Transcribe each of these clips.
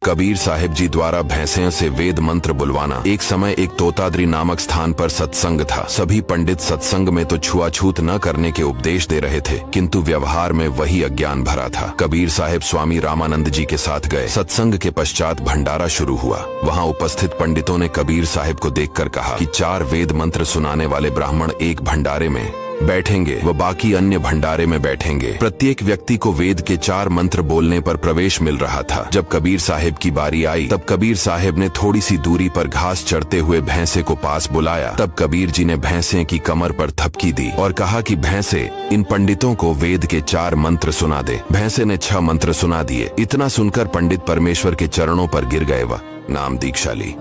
कबीर साहिब जी द्वारा भैंसियों से वेद मंत्र बुलवाना। एक समय एक तोताद्री नामक स्थान पर सत्संग था। सभी पंडित सत्संग में तो छुआछूत न करने के उपदेश दे रहे थे, किंतु व्यवहार में वही अज्ञान भरा था। कबीर साहिब स्वामी रामानंद जी के साथ गए। सत्संग के पश्चात भंडारा शुरू हुआ। वहाँ उपस्थित पंडितों ने कबीर साहिब को देखकर कहा कि 4 वेद मंत्र सुनाने वाले ब्राह्मण एक भंडारे में बैठेंगे व बाकी अन्य भंडारे में बैठेंगे। प्रत्येक व्यक्ति को वेद के 4 मंत्र बोलने पर प्रवेश मिल रहा था। जब कबीर साहिब की बारी आई तब कबीर साहिब ने थोड़ी सी दूरी पर घास चढ़ते हुए भैंसे को पास बुलाया। तब कबीर जी ने भैंसे की कमर पर थपकी दी और कहा कि भैंसे, इन पंडितों को वेद के 4 मंत्र सुना दे। भैंसे ने 6 मंत्र सुना दिए। इतना सुनकर पंडित परमेश्वर के चरणों पर गिर गए व नाम दीक्षा ली।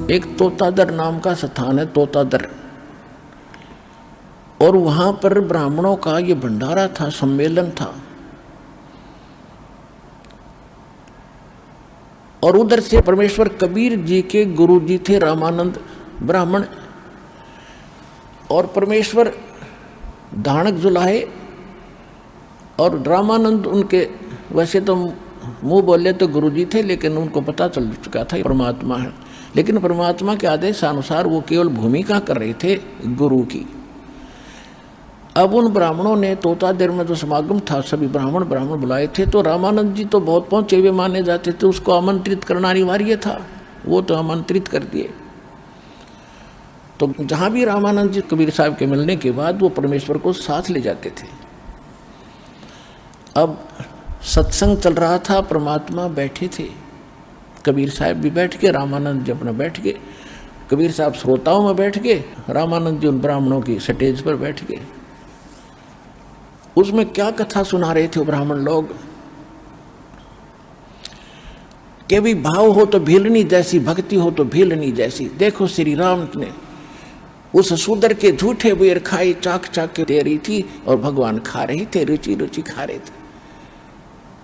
एक तोतादर नाम का स्थान है, तोतादर, और वहां पर ब्राह्मणों का ये भंडारा था, सम्मेलन था। और उधर से परमेश्वर कबीर जी के गुरु जी थे रामानंद ब्राह्मण, और परमेश्वर धानक जुलाहे, और रामानंद उनके वैसे तो मुंह बोले तो गुरु जी थे, लेकिन उनको पता चल चुका था परमात्मा है। लेकिन परमात्मा के आदेश अनुसार वो केवल भूमिका कर रहे थे गुरु की। अब उन ब्राह्मणों ने तोतादेर में जो समागम था, सभी ब्राह्मण बुलाए थे। तो रामानंद जी तो बहुत पहुंचे हुए माने जाते थे, उसको आमंत्रित करना अनिवार्य था। वो तो आमंत्रित कर दिए। तो जहां भी रामानंद जी कबीर साहब के मिलने के बाद वो परमेश्वर को साथ ले जाते थे। अब सत्संग चल रहा था, परमात्मा बैठे थे, कबीर साहब भी बैठ के, रामानंद जी अपना बैठ गए। कबीर साहब श्रोताओं में बैठ गए, रामानंद जी उन ब्राह्मणों की स्टेज पर बैठ गए। उसमें क्या कथा सुना रहे थे वो ब्राह्मण लोग कि भी भाव हो तो भीलनी जैसी, भक्ति हो तो भीलनी जैसी। देखो श्री राम ने उस शूद्र के झूठे बेर खाई, चाक के दे रही थी और भगवान खा रहे थे, रुचि रुचि खा रहे थे।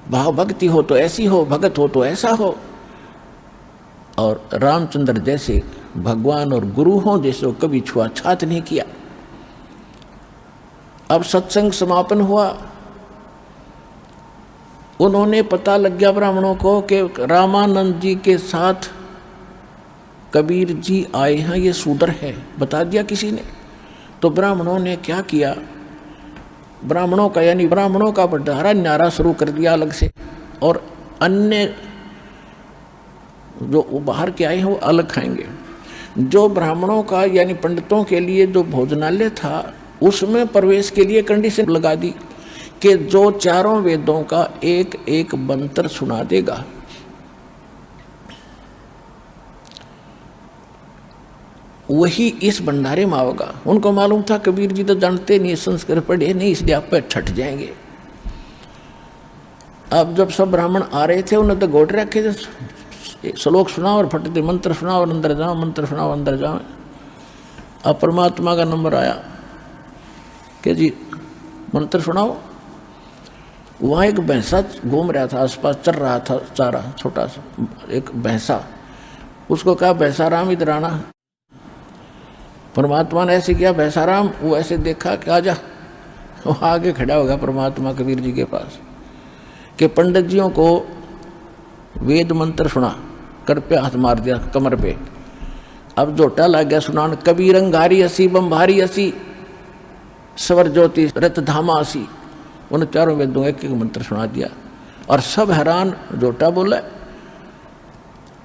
भाव भक्ति हो तो ऐसी हो, भगत हो तो ऐसा हो। और रामचंद्र जैसे भगवान और गुरु हों जैसे कभी छुआछूत नहीं किया। अब सत्संग समापन हुआ। उन्होंने पता लग गया ब्राह्मणों को कि रामानंद जी के साथ कबीर जी आए हैं, ये शूद्र है, बता दिया किसी ने। तो ब्राह्मणों ने क्या किया, ब्राह्मणों का यानी ब्राह्मणों का भंडारा न्यारा शुरू कर दिया अलग से, और अन्य जो बाहर के आए हैं वो अलग खाएंगे। जो ब्राह्मणों का यानी पंडितों के लिए जो भोजनालय था, उसमें प्रवेश के लिए कंडीशन लगा दी कि जो 4 वेदों का एक एक मंत्र सुना देगा, वही इस भंडारे में आओगा। उनको मालूम था कबीर जी तो जानते नहीं, संस्कृत पढ़े नहीं, इसलिए आप पे छट जाएंगे। अब जब सब ब्राह्मण आ रहे थे, उन्हें तो गोट रखे थे, श्लोक सुनाओ और फटते मंत्र सुनाओ और अंदर जाओ, मंत्र सुनाओ अंदर जाओ। अब परमात्मा का नंबर आया कि जी मंत्र सुनाओ। वहाँ एक भैंसा घूम रहा था, आसपास चल रहा था चारा, छोटा सा एक भैंसा। उसको कहा भैंसा राम इधर आना। परमात्मा ने ऐसे किया, भैंसा राम, वो ऐसे देखा कि आजा। वो आगे खड़ा होगा परमात्मा कबीर जी के पास कि पंडित जियों को वेद मंत्र सुना, कर पे हाथ मार दिया कमर पे। अब जोटा लग गया सुनान, कबीर अंगारी असी बम्भारी असी स्वर ज्योति रत धामा असी। उन 4 वेदों एक एक मंत्र सुना दिया और सब हैरान। जोटा बोला,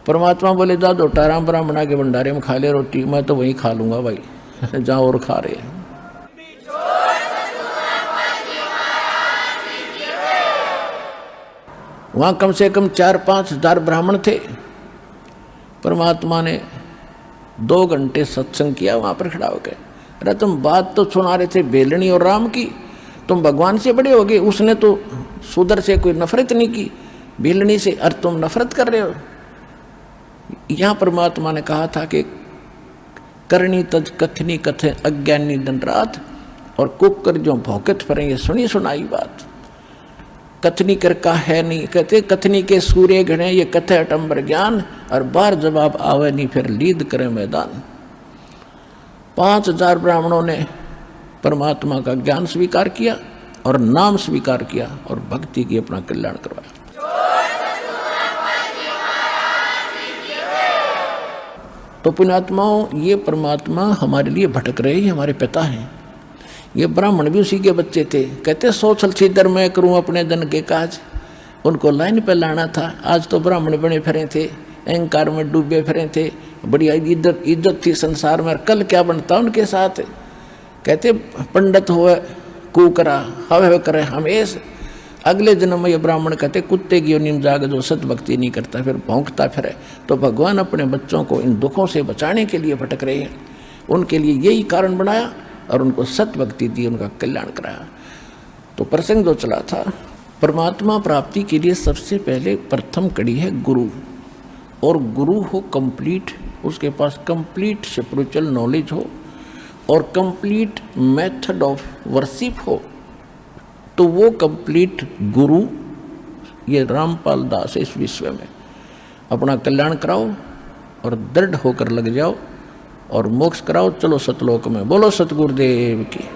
परमात्मा बोले जा जोटा राम ब्राह्मणा के भंडारे में खा ले रोटी, मैं तो वहीं खा लूंगा भाई, जहाँ और खा रहे हैं। वहाँ कम से कम 4-5 हजार ब्राह्मण थे। परमात्मा ने 2 घंटे सत्संग किया वहाँ पर खड़ा होकर। अरे तुम बात तो सुना रहे थे बेलनी और राम की, तुम भगवान से बड़े हो गए। उसने तो शूद्र से कोई नफरत नहीं की, बेलनी से, और तुम नफरत कर रहे हो। यहाँ परमात्मा ने कहा था कि करनी तज कथनी कथे अज्ञानी दिन रात, और कुकर जो भौकत पर ये सुनी सुनाई बात। कथनी कर का है नहीं, कहते कथनी के सूर्य घने ये कथे अटंबर ज्ञान, और बार जवाब आवे नहीं फिर लीद करे मैदान। 5000 ब्राह्मणों ने परमात्मा का ज्ञान स्वीकार किया और नाम स्वीकार किया और भक्ति की अपना कल्याण करवाया। तो पुण्यात्माओं, ये परमात्मा हमारे लिए भटक रहे हैं, हमारे पिता हैं। ये ब्राह्मण भी उसी के बच्चे थे। कहते सोचल छिदर मैं करूं अपने जन के काज, उनको लाइन पे लाना था। आज तो ब्राह्मण बने फिरे थे, अहंकार में डूबे फिरे थे, बड़ी इज्जत थी संसार में, कल क्या बनता उनके साथ। कहते पंडित हुए कुकरा हवे करे हमेश, अगले जन्म में ये ब्राह्मण कहते कुत्ते की योनि में जाग जो सत भक्ति नहीं करता, फिर भौंकता फिरे। तो भगवान अपने बच्चों को इन दुखों से बचाने के लिए भटक रहे हैं, उनके लिए यही कारण बनाया और उनको सत भक्ति दी, उनका कल्याण कराया। तो प्रसंग जो चला था, परमात्मा प्राप्ति के लिए सबसे पहले प्रथम कड़ी है गुरु, और गुरु हो कंप्लीट, उसके पास कंप्लीट स्पिरिचुअल नॉलेज हो और कंप्लीट मेथड ऑफ वर्शिप हो। तो वो कंप्लीट गुरु ये रामपाल दास है। इस विश्व में अपना कल्याण कराओ और दृढ़ होकर लग जाओ और मोक्ष कराओ। चलो सतलोक में। बोलो सतगुरुदेव की।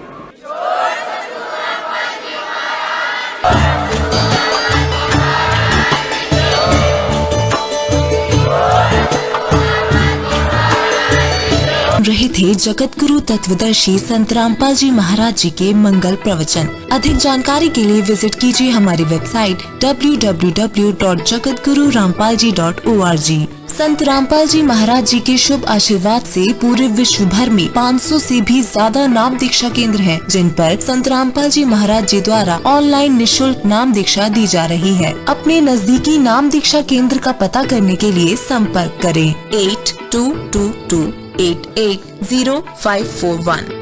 रहे थे जगत गुरु तत्वदर्शी संत रामपाल जी महाराज जी के मंगल प्रवचन। अधिक जानकारी के लिए विजिट कीजिए हमारी वेबसाइट www.jagatgururampalji.org। संत रामपाल जी महाराज जी के शुभ आशीर्वाद से पूरे विश्व भर में 500 से भी ज्यादा नाम दीक्षा केंद्र हैं, जिन पर संत रामपाल जी महाराज जी द्वारा ऑनलाइन निशुल्क नाम दीक्षा दी जा रही है। अपने नजदीकी नाम दीक्षा केंद्र का पता करने के लिए संपर्क करें 8222880541।